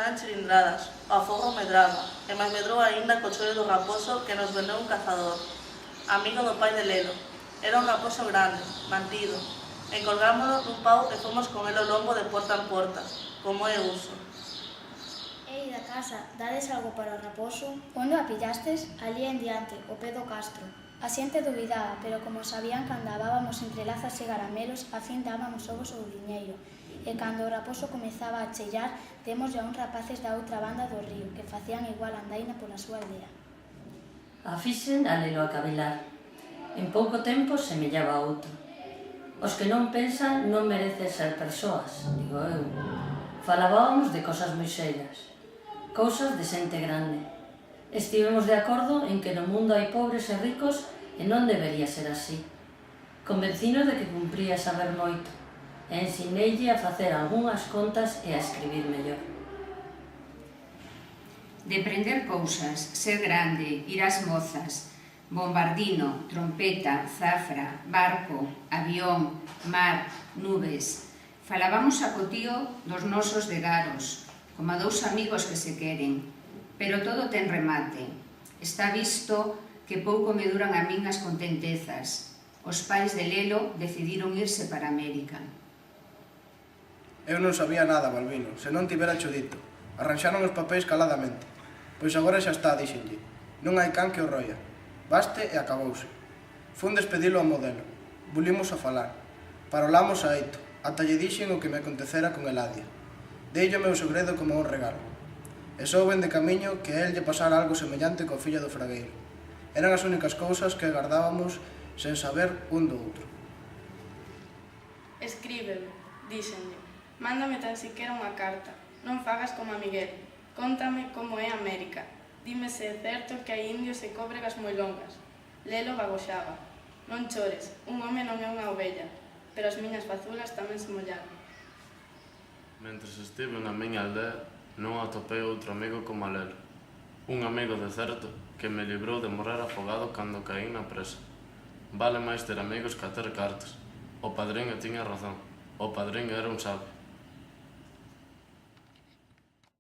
saen chilindradas, o fogo medraba, e máis medrou aínda co choio do raposo que nos vendeu un cazador, amigo do pai de Lelo. Era un raposo grande, mantido, e colgámonos nun pau e fomos con el ao lombo de porta en porta, como é uso. Ei, da casa, dades algo para o raposo? Onde a pillastes? Alí en diante, o pé do castro. A xente dubidaba, pero como sabían que andábamos entre lazas e garamelos, a fin dábamos ovos ao diñeiro. E cando o raposo comezaba a cheillar, démoslle a uns rapaces da outra banda do río, que facían igual andaina pola súa aldea. A fixen a Lelo a cavilar. En pouco tempo semellaba a outro. Os que non pensan non merecen ser persoas, digo eu. Falábamos de cosas moi serias, cousas de xente grande. Estivemos de acordo en que no mundo hai pobres e ricos e non debería ser así. Convencinos de que cumpría saber moito e ensineille a facer algunhas contas e a escribir mellor. De aprender cousas, ser grande, ir ás mozas, bombardino, trompeta, zafra, barco, avión, mar, nubes. Falábamos a cotío dos nosos degaros, como a dous amigos que se queren, pero todo ten remate. Está visto que pouco me duran a min as contentezas. Os pais de Lelo decidiron irse para América. Eu non sabía nada, Balbino, se non tivera cho dito. Arranxaron os papéis caladamente. Pois agora xa está, dixenlle. Non hai can que o roia. Baste e acabouse. Fun despedilo ao modelo. Volimos a falar. Parolamos a eito. Ata lle dixen o que me acontecera con Eladia. Deille o meu segredo como un regalo. E souben de camiño que a él lle pasara algo semellante co fillo do fragueiro. Eran as únicas cousas que agardábamos sen saber un do outro. Escríbeme, díxenlle. Mándame tan siquera unha carta. Non fagas como a Miguel. Cóntame como é América. Dime se é certo que hai indios e cóbregas moi longas. Lelo bagoxaba. Non chores, un home non é unha ovella, pero as miñas fazulas tamén se mollaron. Mentres estive na miña aldea, non atopei outro amigo como a Lelo. Un amigo de certo que me librou de morrer afogado cando caí na presa. Vale máis ter amigos que ter cartas. O padriño tiña razón. O padriño era un sabio.